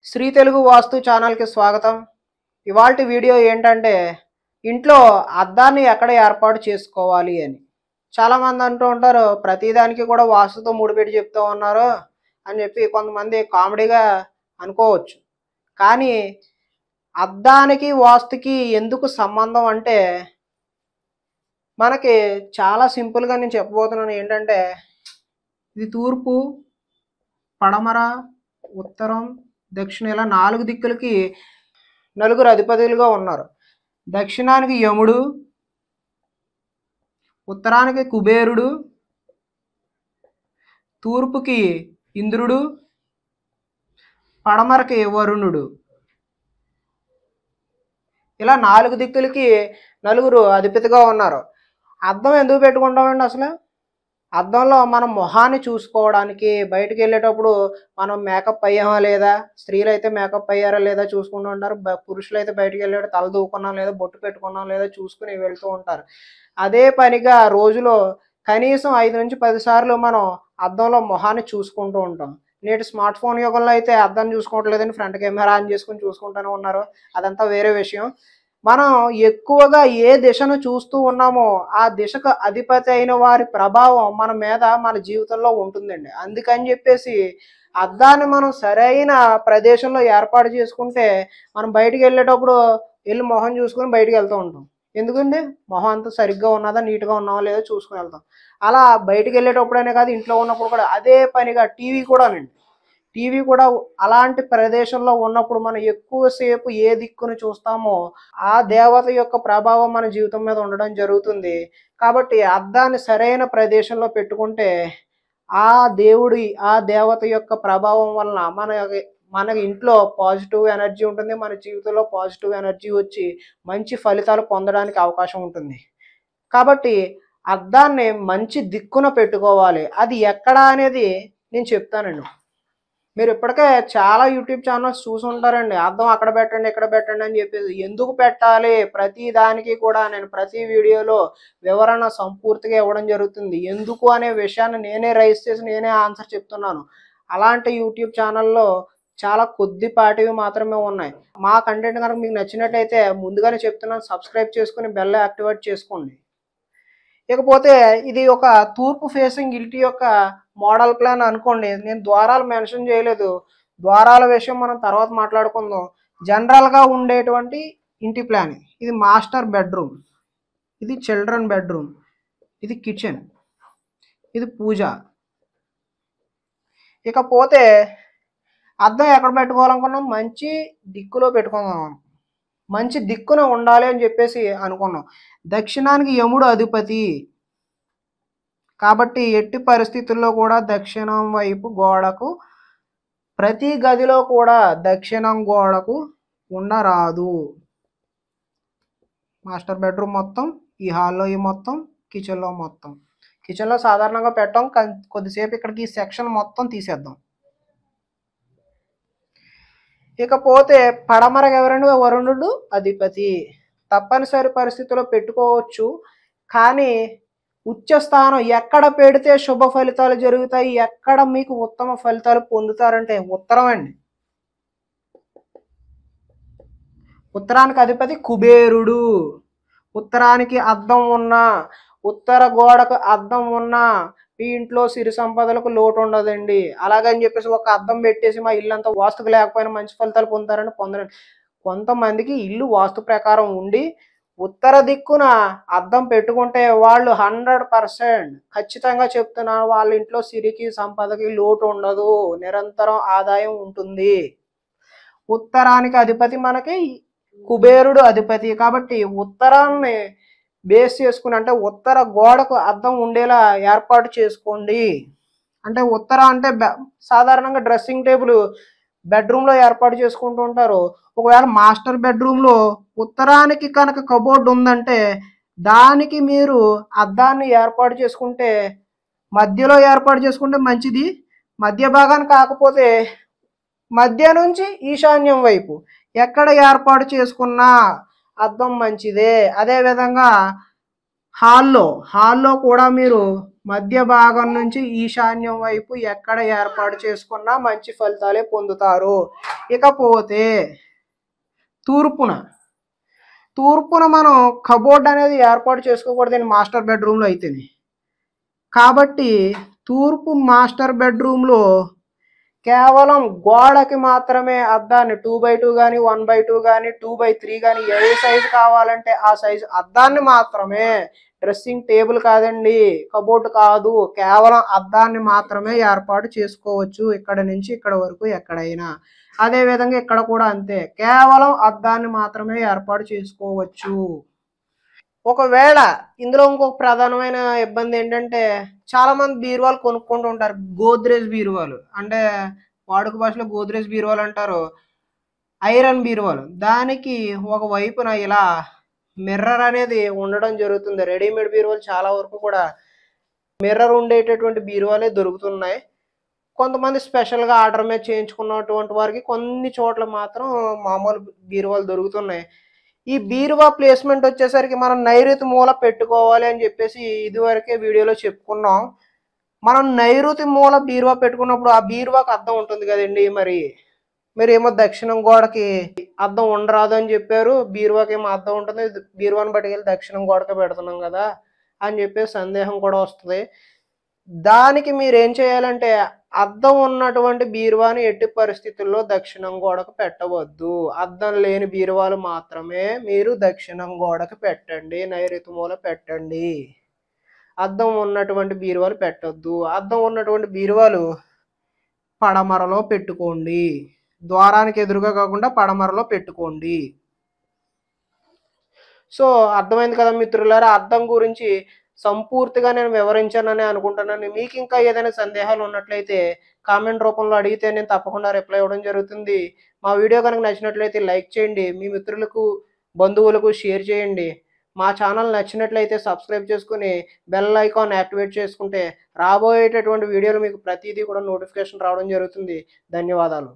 శ్రీ తెలుగు వాస్తు ఛానల్కి స్వాగతం. ఇవాల్టి వీడియో ఏంటంటే ఇంట్లో అద్దాన్ని ఎక్కడ ఏర్పాటు చేసుకోవాలి అని. చాలామంది అంటూ ఉంటారు ప్రతిదానికి కూడా వాస్తుతో ముడిపెట్టి చెప్తూ ఉన్నారు అని చెప్పి కొంతమంది కామెడీగా అనుకోవచ్చు. కానీ అద్దానికి వాస్తుకి ఎందుకు సంబంధం అంటే మనకి చాలా సింపుల్గా నేను చెప్పబోతున్నాను. ఏంటంటే ఇది తూర్పు, పడమర, ఉత్తరం, దక్షిణ ఇలా 4 దిక్కులకి నలుగురు అధిపతులుగా ఉన్నారు. దక్షిణానికి యముడు, ఉత్తరానికి కుబేరుడు, తూర్పుకి ఇంద్రుడు, పడమరకి వరుణుడు. ఇలా 4 దిక్కులకి నలుగురు అధిపతిగా ఉన్నారు. అద్దం ఎందుకు పెట్టుకుంటామండి అసలు? అద్దంలో మనం మొహాన్ని చూసుకోవడానికి, బయటికి వెళ్ళేటప్పుడు మనం మేకప్ అయ్యామా లేదా, స్త్రీలు అయితే మేకప్ అయ్యారా లేదా చూసుకుంటూ ఉంటారు. పురుషులు అయితే బయటికి వెళ్ళేటప్పుడు తల దూకున్నాం లేదా, బొట్టు పెట్టుకున్నాం లేదా చూసుకుని వెళ్తూ ఉంటారు. అదే పనిగా రోజులో కనీసం 5 నుంచి 10 సార్లు మనం అద్దంలో మొహాన్ని చూసుకుంటూ ఉంటాం. నేటి స్మార్ట్ ఫోన్ యుగంలో అయితే అద్దాన్ని చూసుకోవట్లేదని ఫ్రంట్ కెమెరా ఆన్ చేసుకుని చూసుకుంటూనే ఉన్నారు. అదంతా వేరే విషయం. మనం ఎక్కువగా ఏ దిశను చూస్తూ ఉన్నామో ఆ దిశకు అధిపతి అయిన వారి ప్రభావం మన మీద మన జీవితంలో ఉంటుందండి. అందుకని చెప్పేసి అద్దాన్ని మనం సరైన ప్రదేశంలో ఏర్పాటు చేసుకుంటే మనం బయటికి వెళ్ళేటప్పుడు వెళ్ళి మొహం చూసుకొని బయటికి వెళ్తూ ఉంటాం. ఎందుకండి మొహం అంతా సరిగ్గా ఉన్నదా, నీట్గా ఉన్నావా లేదా చూసుకుని వెళ్తాం. అలా బయటికి వెళ్ళేటప్పుడనే కాదు, ఇంట్లో ఉన్నప్పుడు కూడా అదే పనిగా టీవీ కూడానండి. టీవీ కూడా అలాంటి ప్రదేశంలో ఉన్నప్పుడు మనం ఎక్కువసేపు ఏ దిక్కును చూస్తామో ఆ దేవత యొక్క ప్రభావం మన జీవితం మీద ఉండడం జరుగుతుంది. కాబట్టి అద్దాన్ని సరైన ప్రదేశంలో పెట్టుకుంటే ఆ దేవుడి ఆ దేవత యొక్క ప్రభావం వలన మన ఇంట్లో పాజిటివ్ ఎనర్జీ ఉంటుంది. మన జీవితంలో పాజిటివ్ ఎనర్జీ వచ్చి మంచి ఫలితాలు పొందడానికి అవకాశం ఉంటుంది. కాబట్టి అద్దాన్ని మంచి దిక్కున పెట్టుకోవాలి. అది ఎక్కడ అనేది నేను చెప్తానండి. మీరు ఇప్పటికే చాలా యూట్యూబ్ ఛానల్స్ చూసి ఉంటారండి. అద్దం అక్కడ పెట్టండి, ఇక్కడ పెట్టండి అని చెప్పేసి. ఎందుకు పెట్టాలి ప్రతి దానికి కూడా నేను ప్రతి వీడియోలో వివరణ సంపూర్తిగా ఇవ్వడం జరుగుతుంది. ఎందుకు అనే విషయాన్ని నేనే రైజ్ చేసి నేనే ఆన్సర్ చెప్తున్నాను. అలాంటి యూట్యూబ్ ఛానల్లో చాలా కొద్దిపాటివి మాత్రమే ఉన్నాయి. మా కంటెంట్ కనుక మీకు నచ్చినట్టయితే ముందుగానే చెప్తున్నాను, సబ్స్క్రైబ్ చేసుకుని బెల్ యాక్టివేట్ చేసుకోండి. ఇకపోతే ఇది ఒక తూర్పు ఫేసింగ్ ఇంటి యొక్క మోడల్ ప్లాన్ అనుకోండి. నేను ద్వారాలు మెన్షన్ చేయలేదు. ద్వారాల విషయం మనం తర్వాత మాట్లాడుకుందాం. జనరల్గా ఉండేటువంటి ఇంటి ప్లాన్. ఇది మాస్టర్ బెడ్రూమ్, ఇది చిల్డ్రన్ బెడ్రూమ్, ఇది కిచెన్, ఇది పూజ. ఇకపోతే అద్దం ఎక్కడ పెట్టుకోవాలనుకున్నాం? మంచి దిక్కులో పెట్టుకుందాం. మంచి దిక్కున ఉండాలి అని చెప్పేసి అనుకున్నాం. దక్షిణానికి యముడు అధిపతి కాబట్టి ఎట్టి పరిస్థితుల్లో కూడా దక్షిణం వైపు గోడకు ప్రతి గదిలో కూడా దక్షిణం గోడకు ఉండరాదు. మాస్టర్ బెడ్రూమ్ మొత్తం, ఈ హాల్లో ఈ మొత్తం, కిచెన్లో మొత్తం. కిచెన్లో సాధారణంగా పెట్టాం, కొద్దిసేపు ఇక్కడికి ఈ సెక్షన్ మొత్తం తీసేద్దాం. ఇకపోతే పడమరకు ఎవరండి? వరుణుడు అధిపతి. తప్పనిసరి పరిస్థితిలో పెట్టుకోవచ్చు. కానీ ఉచ్చస్థానం ఎక్కడ పెడితే శుభ ఫలితాలు జరుగుతాయి, ఎక్కడ మీకు ఉత్తమ ఫలితాలు పొందుతారంటే ఉత్తరం అండి. ఉత్తరానికి అధిపతి కుబేరుడు. ఉత్తరానికి అద్దం ఉన్నా, ఉత్తర గోడకు అద్దం ఉన్నా మీ ఇంట్లో సిరి సంపదలకు లోటు ఉండదండి. అలాగని చెప్పేసి ఒక అద్దం పెట్టేసి మా ఇల్లు అంతా వాస్తుకు లేకపోయినా మంచి ఫలితాలు పొందుతారని పొందరండి. కొంతమందికి ఇల్లు వాస్తు ప్రకారం ఉండి ఉత్తర దిక్కున అద్దం పెట్టుకుంటే వాళ్ళు 100% ఖచ్చితంగా చెప్తున్నాను, వాళ్ళ ఇంట్లో సిరికి సంపదకి లోటు ఉండదు, నిరంతరం ఆదాయం ఉంటుంది. ఉత్తరానికి అధిపతి మనకి కుబేరుడు అధిపతి. కాబట్టి ఉత్తరాన్ని బేస్ చేసుకుని అంటే ఉత్తర గోడకు అద్దం ఉండేలా ఏర్పాటు చేసుకోండి. అంటే ఉత్తర అంటే సాధారణంగా డ్రెస్సింగ్ టేబుల్ బెడ్రూమ్లో ఏర్పాటు చేసుకుంటూ ఉంటారు. ఒకవేళ మాస్టర్ బెడ్రూమ్లో ఉత్తరానికి కనుక కబోర్డ్ ఉందంటే దానికి మీరు అద్దాన్ని ఏర్పాటు చేసుకుంటే మధ్యలో ఏర్పాటు చేసుకుంటే మంచిది. మధ్య భాగాన్ని కాకపోతే మధ్య నుంచి ఈశాన్యం వైపు ఎక్కడ ఏర్పాటు చేసుకున్నా అద్దం మంచిదే. అదేవిధంగా హాల్లో కూడా మీరు మధ్య భాగం నుంచి ఈశాన్యం వైపు ఎక్కడ ఏర్పాటు చేసుకున్నా మంచి ఫలితాలే పొందుతారు. ఇకపోతే తూర్పున తూర్పున మనం కబోర్డ్ అనేది ఏర్పాటు చేసుకోకూడదండి మాస్టర్ బెడ్రూమ్లో అయితేనే. కాబట్టి తూర్పు మాస్టర్ బెడ్రూమ్లో కేవలం గోడకి మాత్రమే అద్దాన్ని 2x2 కానీ 1x2 కానీ 2x3 కానీ ఏ సైజు కావాలంటే ఆ సైజు అద్దాన్ని మాత్రమే, డ్రెస్సింగ్ టేబుల్ కాదండి, కబోర్డ్ కాదు, కేవలం అద్దాన్ని మాత్రమే ఏర్పాటు చేసుకోవచ్చు ఇక్కడ నుంచి ఇక్కడ వరకు ఎక్కడైనా. అదేవిధంగా ఇక్కడ కూడా అంతే, కేవలం అద్దాన్ని మాత్రమే ఏర్పాటు చేసుకోవచ్చు. ఒకవేళ ఇందులో ఇంకొక ప్రధానమైన ఇబ్బంది ఏంటంటే చాలా మంది బీరువాలు కొనుక్కుంటూ ఉంటారు, గోద్రేజ్ బీరువాలు అంటే వాడుక భాషలో గోద్రేజ్ బీరువాలు అంటారు, ఐరన్ బీరువాలు. దానికి ఒక వైపున ఇలా మిర్రర్ అనేది ఉండడం జరుగుతుంది. రెడీమేడ్ బీరువాలు చాలా వరకు కూడా మిర్రర్ ఉండేటటువంటి బీరువాలే దొరుకుతున్నాయి. కొంతమంది స్పెషల్గా ఆర్డర్ మీద చేయించుకున్నటువంటి వారికి కొన్ని చోట్ల మాత్రం మామూలు బీరువాలు దొరుకుతున్నాయి. ఈ బీరువా ప్లేస్మెంట్ వచ్చేసరికి మనం నైరుతి మూల పెట్టుకోవాలి అని చెప్పేసి ఇదివరకే వీడియోలో చెప్పుకున్నాం. మనం నైరుతి మూల బీరువా పెట్టుకున్నప్పుడు ఆ బీరువాకి అద్దం ఉంటుంది కదండి, మరి ఏమో దక్షిణం గోడకి అద్దం ఉండరాదు అని చెప్పారు, బీరువాకి ఏమో అద్దం ఉంటుంది, బీరువాని పట్టుకెళ్ళి దక్షిణం గోడకి పెడుతున్నాం కదా అని చెప్పేసి సందేహం కూడా వస్తుంది. దానికి మీరు ఏం చేయాలంటే అద్దం ఉన్నటువంటి బీరువాని ఎట్టి పరిస్థితుల్లో దక్షిణం గోడకు పెట్టవద్దు. అద్దం లేని బీరువాలు మాత్రమే మీరు దక్షిణం గోడకు పెట్టండి, నైరుతి మూల పెట్టండి. అద్దం ఉన్నటువంటి బీరువాలు పెట్టొద్దు. అద్దం ఉన్నటువంటి బీరువాలు పడమరలో పెట్టుకోండి, ద్వారానికి ఎదురుగా కాకుండా పడమరలో పెట్టుకోండి. సో అర్థమైంది కదా మిత్రులారా, అద్దం గురించి సంపూర్తిగా నేను వివరించానని అనుకుంటున్నాను. మీకు ఇంకా ఏదైనా సందేహాలు ఉన్నట్లయితే కామెంట్ రూపంలో అడిగితే నేను తప్పకుండా రిప్లై ఇవ్వడం జరుగుతుంది. మా వీడియో కనుక నచ్చినట్లయితే లైక్ చేయండి, మీ మిత్రులకు బంధువులకు షేర్ చేయండి. మా ఛానల్ నచ్చినట్లయితే సబ్స్క్రైబ్ చేసుకుని బెల్ ఐకాన్ యాక్టివేట్ చేసుకుంటే రాబోయేటటువంటి వీడియోలు మీకు ప్రతిదీ కూడా నోటిఫికేషన్ రావడం జరుగుతుంది. ధన్యవాదాలు.